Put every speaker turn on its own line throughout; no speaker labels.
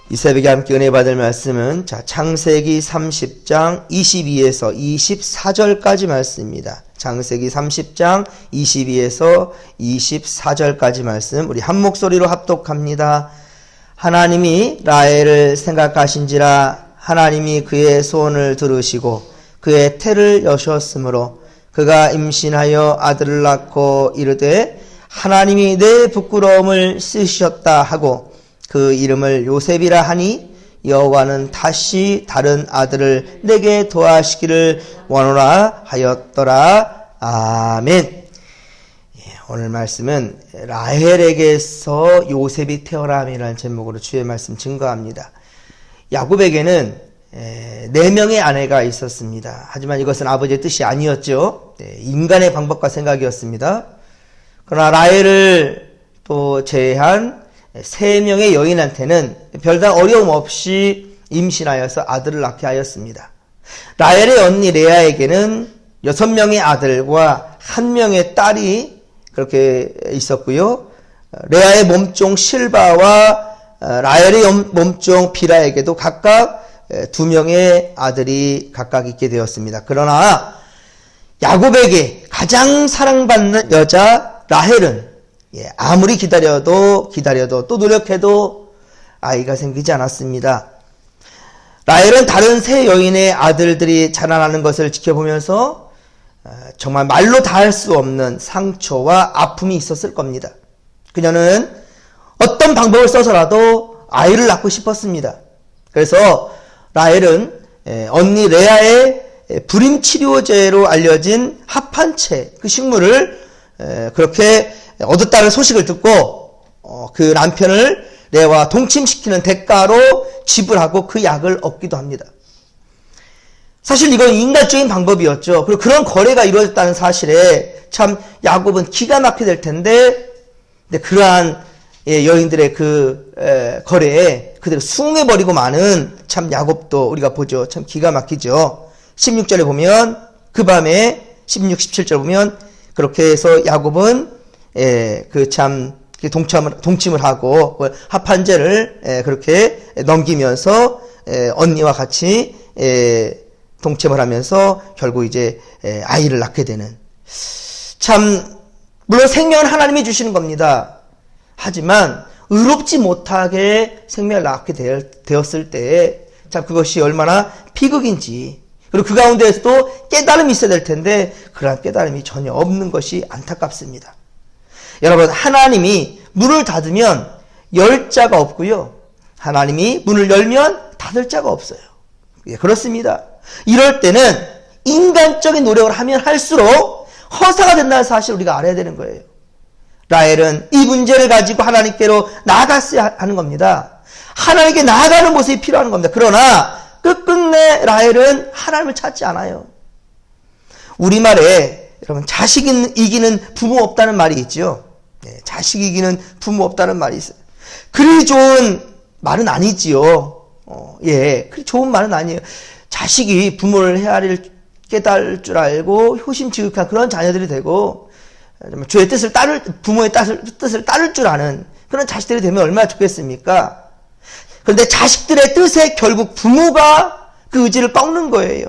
이 새벽에 함께 은혜 받을 말씀은 창세기 30장 22에서 24절까지 말씀입니다. 창세기 30장 22에서 24절까지 말씀 우리 한 목소리로 합독합니다. 하나님이 라헬을 생각하신지라 하나님이 그의 소원을 들으시고 그의 태를 여셨으므로 그가 임신하여 아들을 낳고 이르되 하나님이 내 부끄러움을 씻으셨다 하고 그 이름을 요셉이라 하니 여호와는 다시 다른 아들을 내게 도하시기를 원하노라 하였더라. 아멘. 오늘 말씀은 라헬에게서 요셉이 태어남이라는 제목으로 주의 말씀 증거합니다. 야곱에게는 4명의 아내가 있었습니다. 하지만 이것은 아버지의 뜻이 아니었죠. 인간의 방법과 생각이었습니다. 그러나 라헬을 또 제외한 3명의 여인한테는 별다른 어려움 없이 임신하여서 아들을 낳게 하였습니다. 라헬의 언니 레아에게는 6명의 아들과 1명의 딸이 그렇게 있었고요. 레아의 몸종 실바와 라헬의 몸종 비라에게도 각각 2명의 아들이 각각 있게 되었습니다. 그러나 야곱에게 가장 사랑받는 여자 라헬은 아무리 기다려도 또 노력해도 아이가 생기지 않았습니다. 라헬은 다른 3 여인의 아들들이 자라나는 것을 지켜보면서 정말 말로 다 할 수 없는 상처와 아픔이 있었을 겁니다. 그녀는 어떤 방법을 써서라도 아이를 낳고 싶었습니다. 그래서 라헬은 언니 레아의 불임치료제로 알려진 합한채 그 식물을 그렇게 얻었다는 소식을 듣고 그 남편을 레아와 동침시키는 대가로 지불하고 그 약을 얻기도 합니다. 사실 이건 인간적인 방법이었죠. 그리고 그런 거래가 이루어졌다는 사실에 참 야곱은 기가 막히게 될 텐데 그러한 여인들의 그 거래에 그대로 수긍해버리고 마는 참 야곱도 우리가 보죠. 참 기가 막히죠. 16절에 보면 그 밤에 16, 17절 보면 그렇게 해서 야곱은 그 참 동침을 하고 합한제를 그렇게 넘기면서 언니와 같이 동침을 하면서 결국 이제 아이를 낳게 되는 참 물론 생명은 하나님이 주시는 겁니다. 하지만 의롭지 못하게 생명을 낳게 되었을 때 참 그것이 얼마나 비극인지 그리고 그 가운데에서도 깨달음이 있어야 될 텐데 그러한 깨달음이 전혀 없는 것이 안타깝습니다. 여러분 하나님이 문을 닫으면 열 자가 없고요. 하나님이 문을 열면 닫을 자가 없어요. 그렇습니다. 이럴 때는 인간적인 노력을 하면 할수록 허사가 된다는 사실을 우리가 알아야 되는 거예요. 라헬은 이 문제를 가지고 하나님께로 나아갔어야 하는 겁니다. 하나님께 나아가는 모습이 필요한 겁니다. 그러나 끝끝내 라헬은 하나님을 찾지 않아요. 우리말에 여러분 자식 이기는 부모 없다는 말이 있죠. 자식 이기는 부모 없다는 말이 있어요. 그리 좋은 말은 아니지요. 그리 좋은 말은 아니에요. 자식이 부모를 헤아릴 깨달을 줄 알고 효심지극한 그런 자녀들이 되고 주의 뜻을 부모의 뜻을 따를 줄 아는 그런 자식들이 되면 얼마나 좋겠습니까? 그런데 자식들의 뜻에 결국 부모가 그 의지를 꺾는 거예요.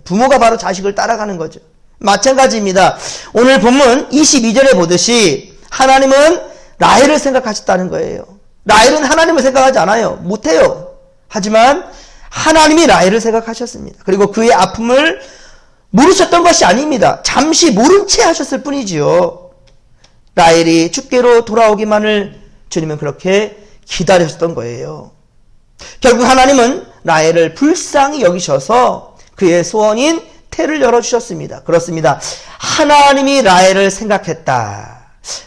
부모가 바로 자식을 따라가는 거죠. 마찬가지입니다. 오늘 본문 22절에 보듯이 하나님은 라헬을 생각하셨다는 거예요. 라헬은 하나님을 생각하지 않아요. 못해요. 하지만 하나님이 라헬을 생각하셨습니다. 그리고 그의 아픔을 모르셨던 것이 아닙니다. 잠시 모른 채 하셨을 뿐이지요. 라헬이 주께로 돌아오기만을 주님은 그렇게 기다렸던 거예요. 결국 하나님은 라헬을 불쌍히 여기셔서 그의 소원인 태를 열어주셨습니다. 그렇습니다. 하나님이 라헬을 생각했다.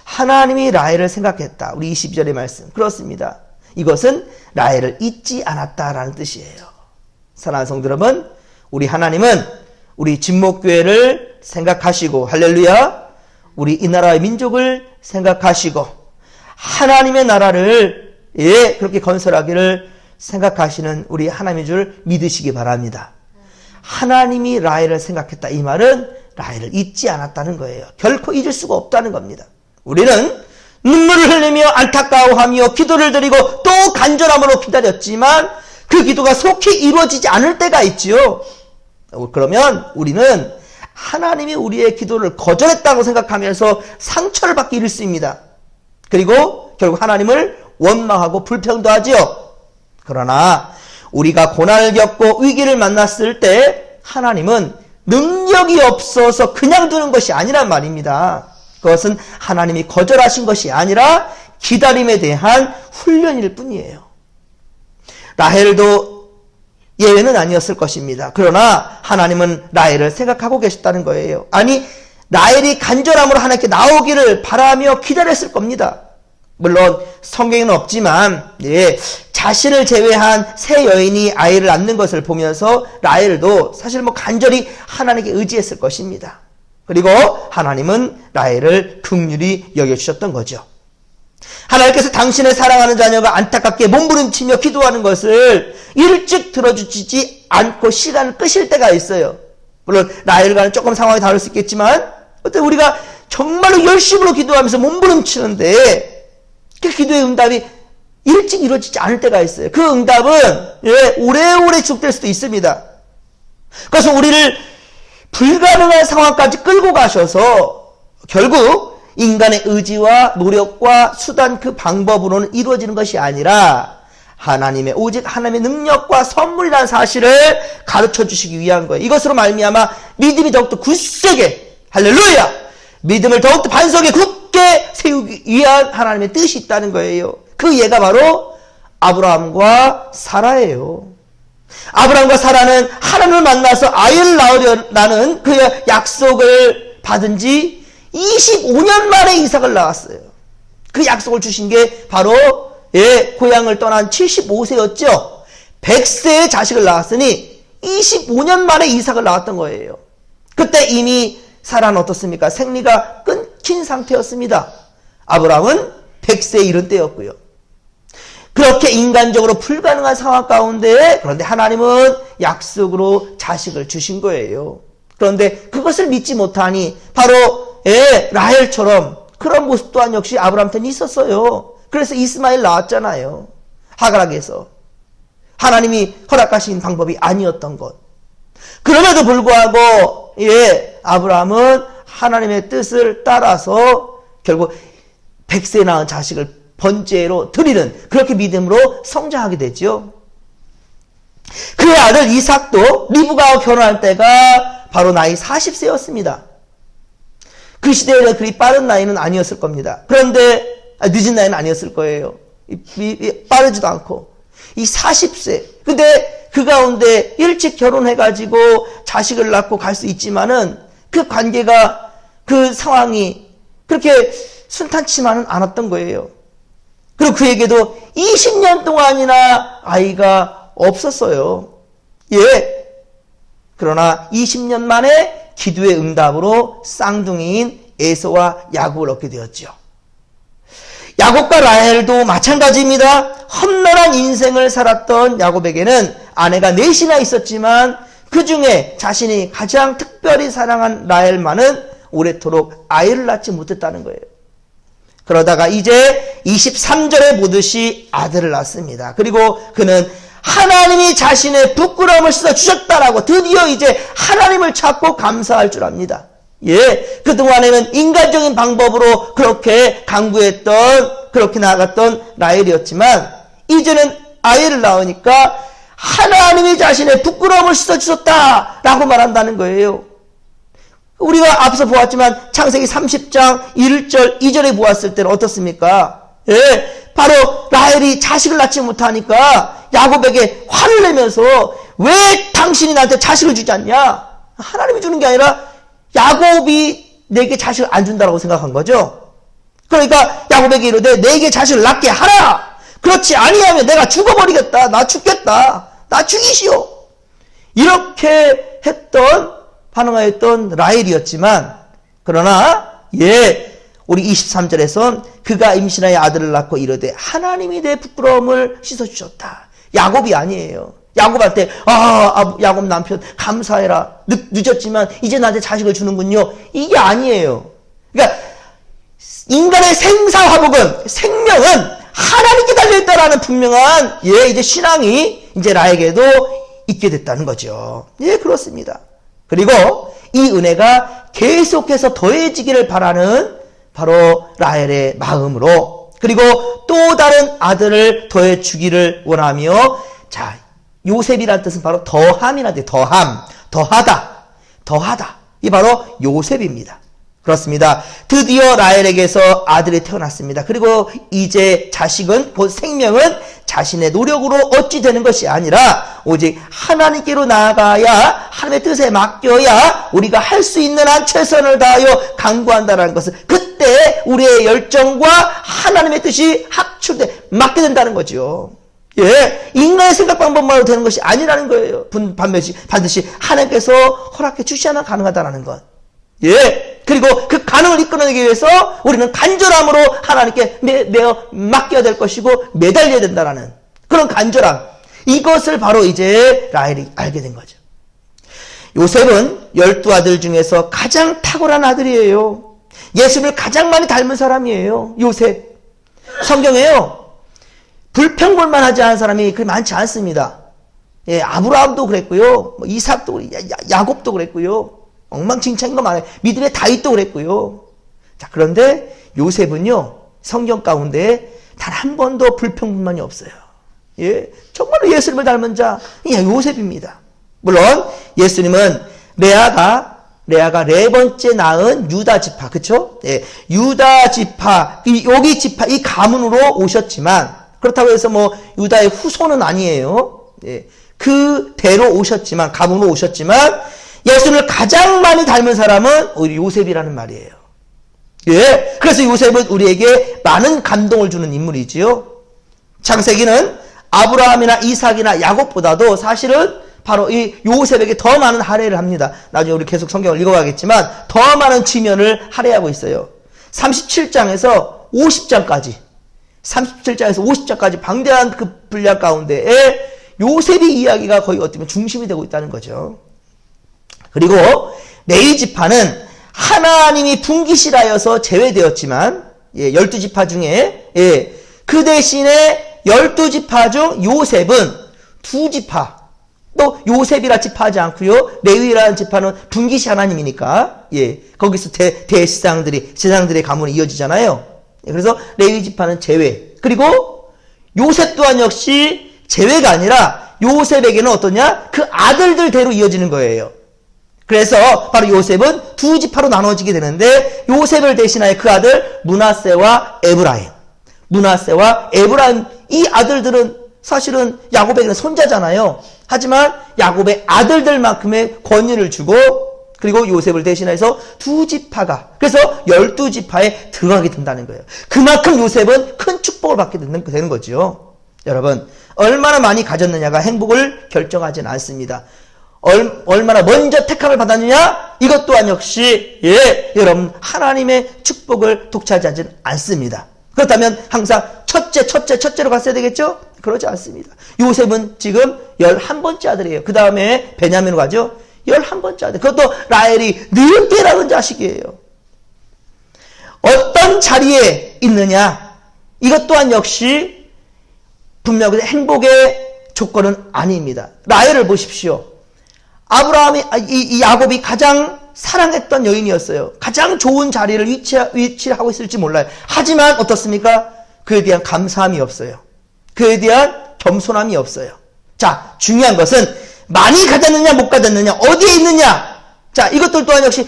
하나님이 라헬을 생각했다. 우리 22절의 말씀. 그렇습니다. 이것은 라헬을 잊지 않았다라는 뜻이에요. 사랑하는 성도 여러분, 우리 하나님은 우리 진목교회를 생각하시고 할렐루야 우리 이 나라의 민족을 생각하시고 하나님의 나라를 그렇게 건설하기를 생각하시는 우리 하나님인 줄 믿으시기 바랍니다. 하나님이 라헬을 생각했다. 이 말은 라헬을 잊지 않았다는 거예요. 결코 잊을 수가 없다는 겁니다. 우리는 눈물을 흘리며 안타까워하며 기도를 드리고 또 간절함으로 기다렸지만 그 기도가 속히 이루어지지 않을 때가 있지요. 그러면 우리는 하나님이 우리의 기도를 거절했다고 생각하면서 상처를 받기 일쑤입니다. 그리고 결국 하나님을 원망하고 불평도 하지요. 그러나 우리가 고난을 겪고 위기를 만났을 때 하나님은 능력이 없어서 그냥 두는 것이 아니란 말입니다. 그것은 하나님이 거절하신 것이 아니라 기다림에 대한 훈련일 뿐이에요. 라헬도 예외는 아니었을 것입니다. 그러나 하나님은 라헬을 생각하고 계셨다는 거예요. 아니, 라헬이 간절함으로 하나님께 나오기를 바라며 기다렸을 겁니다. 물론 성경에는 없지만 자신을 제외한 세 여인이 아이를 낳는 것을 보면서 라헬도 사실 간절히 하나님께 의지했을 것입니다. 그리고 하나님은 라헬을 긍휼히 여겨주셨던 거죠. 하나님께서 당신의 사랑하는 자녀가 안타깝게 몸부림치며 기도하는 것을 일찍 들어주지 않고 시간을 끄실 때가 있어요. 물론 라헬과는 조금 상황이 다를 수 있겠지만 어때 우리가 정말로 열심으로 기도하면서 몸부림치는데 그 기도의 응답이 일찍 이루어지지 않을 때가 있어요. 그 응답은 오래오래 지속될 수도 있습니다. 그래서 우리를 불가능한 상황까지 끌고 가셔서 결국 인간의 의지와 노력과 수단 그 방법으로는 이루어지는 것이 아니라 하나님의 오직 하나님의 능력과 선물이라는 사실을 가르쳐 주시기 위한 거예요. 이것으로 말미암아 믿음이 더욱더 굳세게 할렐루야 믿음을 더욱더 반석에 굳게 세우기 위한 하나님의 뜻이 있다는 거예요. 그 예가 바로 아브라함과 사라예요. 아브라함과 사라는 하나님을 만나서 아이를 낳으려는 그 약속을 받은 지 25년 만에 이삭을 낳았어요. 그 약속을 주신 게 바로 고향을 떠난 75세였죠. 100세의 자식을 낳았으니 25년 만에 이삭을 낳았던 거예요. 그때 이미 사라는 어떻습니까? 생리가 끊긴 상태였습니다. 아브라함은 100세에 이른 때였고요. 그렇게 인간적으로 불가능한 상황 가운데 그런데 하나님은 약속으로 자식을 주신 거예요. 그런데 그것을 믿지 못하니 바로 라헬처럼 그런 모습 또한 역시 아브라함한테는 있었어요. 그래서 이스마엘 낳았잖아요. 하갈에게서. 하나님이 허락하신 방법이 아니었던 것. 그럼에도 불구하고 아브라함은 하나님의 뜻을 따라서 결국 100세 낳은 자식을 번제로 드리는 그렇게 믿음으로 성장하게 되죠. 그의 아들 이삭도 리브가와 결혼할 때가 바로 나이 40세였습니다. 그 시대에는 그리 빠른 나이는 아니었을 겁니다. 그런데 늦은 나이는 아니었을 거예요. 빠르지도 않고 이 40세. 근데 그 가운데 일찍 결혼해가지고 자식을 낳고 갈 수 있지만은 그 관계가 그 상황이 그렇게 순탄치만은 않았던 거예요. 그리고 그에게도 20년 동안이나 아이가 없었어요. 그러나 20년 만에 기도의 응답으로 쌍둥이인 에서와 야곱을 얻게 되었죠. 야곱과 라헬도 마찬가지입니다. 험난한 인생을 살았던 야곱에게는 아내가 넷이나 있었지만 그 중에 자신이 가장 특별히 사랑한 라헬만은 오래도록 아이를 낳지 못했다는 거예요. 그러다가 이제 23절에 보듯이 아들을 낳습니다. 그리고 그는 하나님이 자신의 부끄러움을 씻어주셨다라고 드디어 이제 하나님을 찾고 감사할 줄 압니다. 그동안에는 인간적인 방법으로 그렇게 강구했던, 그렇게 나아갔던 라헬이었지만, 이제는 아이를 낳으니까 하나님이 자신의 부끄러움을 씻어주셨다라고 말한다는 거예요. 우리가 앞서 보았지만 창세기 30장 1절 2절에 보았을 때는 어떻습니까? 바로 라헬이 자식을 낳지 못하니까 야곱에게 화를 내면서 왜 당신이 나한테 자식을 주지 않냐? 하나님이 주는 게 아니라 야곱이 내게 자식을 안 준다라고 생각한 거죠. 그러니까 야곱에게 이르되 내게 자식을 낳게 하라. 그렇지 아니하면 내가 죽어버리겠다. 나 죽겠다. 나 죽이시오. 이렇게 반응하였던 라헬이었지만, 그러나 우리 23절에선 그가 임신하여 아들을 낳고 이르되 하나님이 내 부끄러움을 씻어주셨다. 야곱이 아니에요. 야곱한테 야곱 남편 감사해라. 늦었지만 이제 나한테 자식을 주는군요. 이게 아니에요. 그러니까 인간의 생사화복은, 생명은 하나님께 달려있다라는 분명한, 이제 신앙이 이제 라헬에게도 있게 됐다는 거죠. 그렇습니다. 그리고 이 은혜가 계속해서 더해지기를 바라는 바로 라헬의 마음으로, 그리고 또 다른 아들을 더해 주기를 원하며, 자, 요셉이라는 뜻은 바로 더함이라는 뜻, 더하다. 이 바로 요셉입니다. 그렇습니다. 드디어 라헬에게서 아들이 태어났습니다. 그리고 이제 자식은, 곧 생명은 자신의 노력으로 얻지 되는 것이 아니라 오직 하나님께로 나아가야, 하나님의 뜻에 맡겨야 우리가 할 수 있는 한 최선을 다하여 강구한다는 것을, 그때 우리의 열정과 하나님의 뜻이 합출돼 맡게 된다는 거죠. 인간의 생각 방법만으로 되는 것이 아니라는 거예요. 반드시 하나님께서 허락해 주셔야만 가능하다는 것. 그리고 그 가능을 이끌어내기 위해서 우리는 간절함으로 하나님께 맡겨야 될 것이고 매달려야 된다는 그런 간절함. 이것을 바로 이제 라헬이 알게 된 거죠. 요셉은 12아들 중에서 가장 탁월한 아들이에요. 예수를 가장 많이 닮은 사람이에요. 요셉. 성경에요, 불평불만 하지 않은 사람이 그리 많지 않습니다. 아브라함도 그랬고요. 이삭도, 야곱도 그랬고요. 엉망진창인 거 많아요. 믿음의 다윗도 그랬고요. 자, 그런데 요셉은요, 성경 가운데 단 한 번도 불평불만이 없어요. 정말로 예수님을 닮은 자, 요셉입니다. 물론 예수님은 레아가 네 번째 낳은 유다 지파, 그쵸? 유다 지파, 여기 지파, 이 가문으로 오셨지만, 그렇다고 해서 유다의 후손은 아니에요. 그 대로 오셨지만, 가문으로 오셨지만, 예수를 가장 많이 닮은 사람은 오히려 요셉이라는 말이에요. 그래서 요셉은 우리에게 많은 감동을 주는 인물이지요. 창세기는 아브라함이나 이삭이나 야곱보다도 사실은 바로 이 요셉에게 더 많은 할애를 합니다. 나중에 우리 계속 성경을 읽어가겠지만 더 많은 지면을 할애하고 있어요. 37장에서 50장까지 방대한 그 분량 가운데에 요셉의 이야기가 거의 어떻게 보면 중심이 되고 있다는 거죠. 그리고 레위 지파는 하나님이 분기시라여서 제외되었지만 12지파 중에 그 대신에 12지파 중 요셉은 2지파, 또 요셉이라 지파하지 않고요. 레위라는 지파는 분기시 하나님이니까 거기서 제사장들의 가문이 이어지잖아요. 그래서 레위 지파는 제외. 그리고 요셉 또한 역시 제외가 아니라 요셉에게는 어떠냐? 그 아들들대로 이어지는 거예요. 그래서 바로 요셉은 2지파로 나눠지게 되는데 요셉을 대신하여 그 아들 므낫세와 에브라임, 이 아들들은 사실은 야곱에게는 손자잖아요. 하지만 야곱의 아들들만큼의 권위를 주고, 그리고 요셉을 대신해서 2지파가, 그래서 12지파에 들어가게 된다는 거예요. 그만큼 요셉은 큰 축복을 받게 되는 거죠. 여러분, 얼마나 많이 가졌느냐가 행복을 결정하지는 않습니다. 얼마나 먼저 택함을 받았느냐? 이것 또한 역시 여러분 하나님의 축복을 독차지하지는 않습니다. 그렇다면 항상 첫째로 갔어야 되겠죠? 그러지 않습니다. 요셉은 지금 11번째 아들이에요. 그 다음에 베냐민으로 가죠. 11번째 아들. 그것도 라헬이 늙게 낳은 자식이에요. 어떤 자리에 있느냐? 이것 또한 역시 분명히 행복의 조건은 아닙니다. 라헬을 보십시오. 이 야곱이 가장 사랑했던 여인이었어요. 가장 좋은 자리를 위치를 하고 있을지 몰라요. 하지만 어떻습니까? 그에 대한 감사함이 없어요. 그에 대한 겸손함이 없어요. 자, 중요한 것은 많이 가졌느냐 못 가졌느냐, 어디에 있느냐. 자, 이것들 또한 역시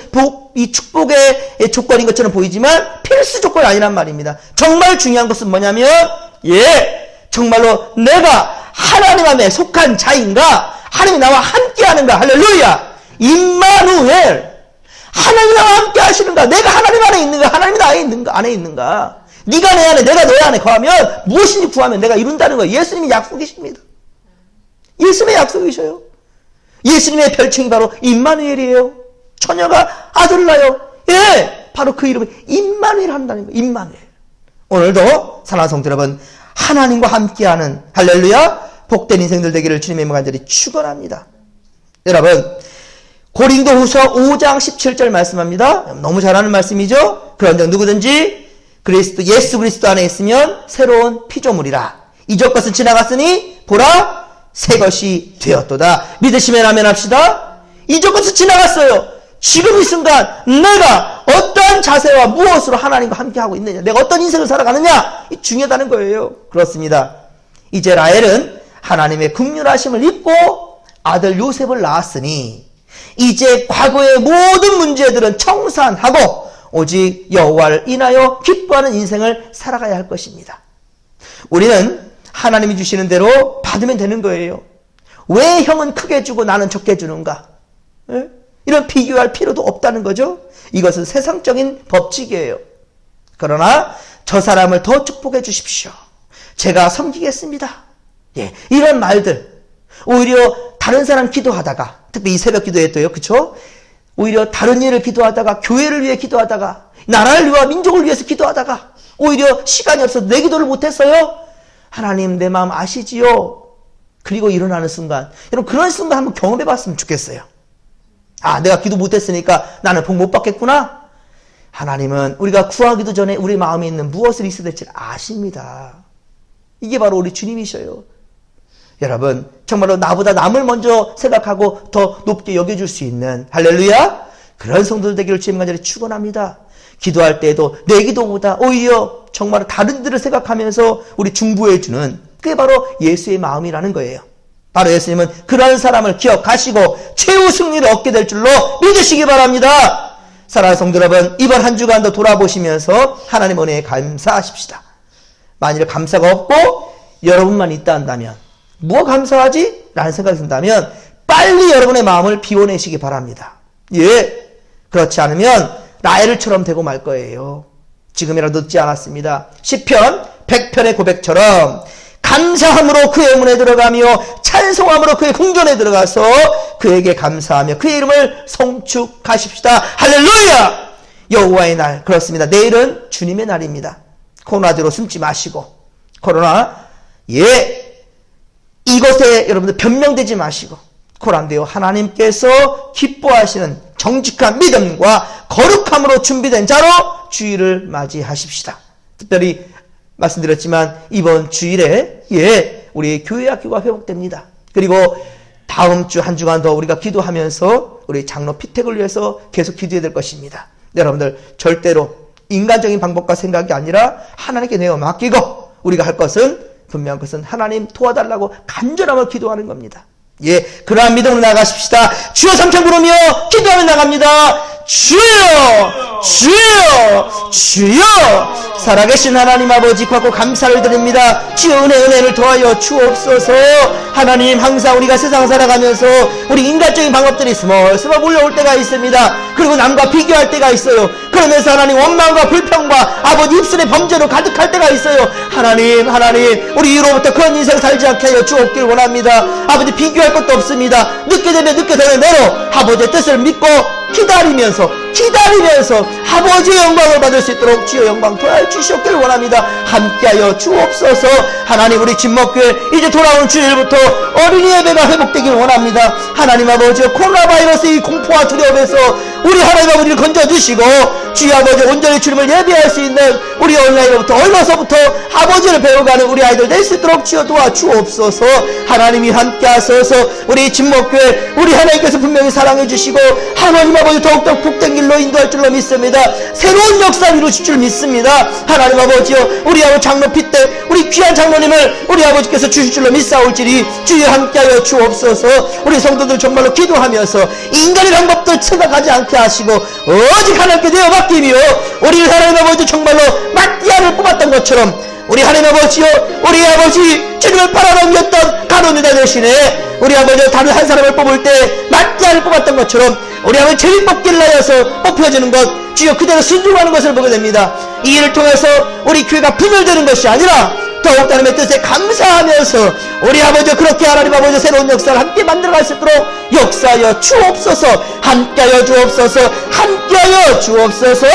이 축복의 조건인 것처럼 보이지만 필수 조건이 아니란 말입니다. 정말 중요한 것은 뭐냐면 정말로 내가 하나님 안에 속한 자인가, 하나님이 나와 함께 하는가. 할렐루야. 임마누엘. 하나님이 나와 함께 하시는가. 내가 하나님 안에 있는가, 하나님이 나에 안에 있는가. 네가 내 안에, 내가 너의 안에 거하면 무엇인지 구하면 내가 이룬다는 거예요. 예수님이 약속이십니다. 예수님의 약속이셔요. 예수님의 별칭이 바로 임마누엘이에요. 처녀가 아들을 낳아요. 바로 그 이름이 임마누엘 한다는 거예요. 임마누엘. 오늘도 사랑하는 성도 여러분, 하나님과 함께하는 할렐루야 복된 인생들 되기를 주님의 이름으로 간절히 축원합니다. 여러분, 고린도후서 5장 17절 말씀합니다. 너무 잘 아는 말씀이죠. 그런데 누구든지 예수 그리스도 안에 있으면 새로운 피조물이라. 이전 것은 지나갔으니 보라 새 것이 되었도다. 믿으시면 아멘 합시다. 이전 것은 지나갔어요. 지금 이 순간 내가 어떠한 자세와 무엇으로 하나님과 함께하고 있느냐, 내가 어떤 인생을 살아가느냐, 이 중요하다는 거예요. 그렇습니다. 이제 라헬은 하나님의 긍휼하심을 입고 아들 요셉을 낳았으니 이제 과거의 모든 문제들은 청산하고 오직 여호와를 인하여 기뻐하는 인생을 살아가야 할 것입니다. 우리는 하나님이 주시는 대로 받으면 되는 거예요. 왜 형은 크게 주고 나는 적게 주는가? 에? 이런 비교할 필요도 없다는 거죠. 이것은 세상적인 법칙이에요. 그러나 저 사람을 더 축복해 주십시오. 제가 섬기겠습니다. 예, 이런 말들. 오히려 다른 사람 기도하다가, 특히 이 새벽 기도에 또요, 그쵸? 오히려 다른 일을 기도하다가, 교회를 위해 기도하다가, 나라를 위해 민족을 위해서 기도하다가, 오히려 시간이 없어서 내 기도를 못했어요? 하나님 내 마음 아시지요? 그리고 일어나는 순간, 여러분 그런 순간 한번 경험해 봤으면 좋겠어요. 아, 내가 기도 못했으니까 나는 복 못 받겠구나? 하나님은 우리가 구하기도 전에 우리 마음에 있는 무엇을 있어야 될지 아십니다. 이게 바로 우리 주님이셔요. 여러분, 정말로 나보다 남을 먼저 생각하고 더 높게 여겨줄 수 있는, 할렐루야, 그런 성도들 되기를 주님 간절히 축원합니다. 기도할 때에도 내 기도보다 오히려 정말 다른 들을 생각하면서 우리 중보해주는, 그게 바로 예수의 마음이라는 거예요. 바로 예수님은 그런 사람을 기억하시고 최후 승리를 얻게 될 줄로 믿으시기 바랍니다. 사랑하는 성도 여러분, 이번 한 주간도 돌아보시면서 하나님 은혜에 감사하십시다. 만일 감사가 없고 여러분만 있다 한다면, 뭐 감사하지? 라는 생각이 든다면 빨리 여러분의 마음을 비워내시기 바랍니다. 예, 그렇지 않으면 라헬처럼 되고 말 거예요. 지금이라도 늦지 않았습니다. 시편 100편의 고백처럼 감사함으로 그의 문에 들어가며 찬송함으로 그의 궁전에 들어가서 그에게 감사하며 그의 이름을 송축하십시다. 할렐루야! 여호와의 날, 그렇습니다. 내일은 주님의 날입니다. 코로나대로 숨지 마시고, 코로나, 예, 이것에 여러분들 변명되지 마시고, 코란데요, 하나님께서 기뻐하시는 정직한 믿음과 거룩함으로 준비된 자로 주일을 맞이하십시다. 특별히 말씀드렸지만 이번 주일에, 예, 우리 교회 학교가 회복됩니다. 그리고 다음 주 한 주간 더 우리가 기도하면서 우리 장로 피택을 위해서 계속 기도해야 될 것입니다. 여러분들 절대로 인간적인 방법과 생각이 아니라 하나님께 내어 맡기고, 우리가 할 것은, 분명한 것은 하나님 도와달라고 간절함을 기도하는 겁니다. 예, 그러한 믿음으로 나가십시다. 주여 삼천 부르며 기도하며 나갑니다. 주여, 주여, 주여. 살아계신 하나님 아버지 받고 감사를 드립니다. 주여 은혜를 더하여 주옵소서. 하나님, 항상 우리가 세상 살아가면서 우리 인간적인 방법들이 스멀스멀 몰려올 때가 있습니다. 그리고 남과 비교할 때가 있어요. 그러면서 하나님 원망과 불평과 아버지 입술의 범죄로 가득할 때가 있어요. 하나님, 우리 이로부터 그런 인생 살지 않게 하여 주옵길 원합니다. 아버지, 비교할 것도 없습니다. 늦게 되면 대로 아버지의 뜻을 믿고 기다리면서 아버지의 영광을 받을 수 있도록 주여 영광 더하여 주시옵길 원합니다. 함께하여 주옵소서. 하나님, 우리 진목교회 이제 돌아온 주일부터 어린이 예배가 회복되길 원합니다. 하나님 아버지, 코로나 바이러스의 공포와 두려움에서 우리 하나님 아버지를 건져주시고 주여 아버지 온전히 주님을 예배할 수 있는 우리 어린아이로부터 어려서부터 아버지를 배워가는 우리 아이들 될 수 있도록 주여 도와주옵소서. 하나님이 함께하소서. 우리 진목교회 우리 하나님께서 분명히 사랑해 주시고 하나님 아버지 더욱더 복된 길로 인도할 줄로 믿습니다. 새로운 역사를 이루실 줄 믿습니다. 하나님 아버지여, 우리 아버지 장로 핏대 우리 귀한 장로님을 우리 아버지께서 주실 줄로 믿사올지니 주여 함께하여 주옵소서. 우리 성도들 정말로 기도하면서 인간의 방법도 생각하지 않게 하시고 오직 하나님께 내어 맡기며 우리 하나님 아버지 정말로 마띠아를 뽑았던 것처럼 우리 하나님 아버지여, 우리 아버지 주님을 바라보였던 가론유다 대신에 우리 아버지 다른 한 사람을 뽑을 때 마띠아를 뽑았던 것처럼 우리 아버지 죄인 뽑기를 하여서 뽑혀지는 것, 주여 그대로 순종하는 것을 보게 됩니다. 이 일을 통해서 우리 교회가 분열되는 것이 아니라 더욱 하나님의 뜻에 감사하면서 우리 아버지 그렇게 하나님 아버지 새로운 역사를 함께 만들어갈 수 있도록 역사하여 주옵소서. 함께하여 주옵소서. 함께하여 주옵소서.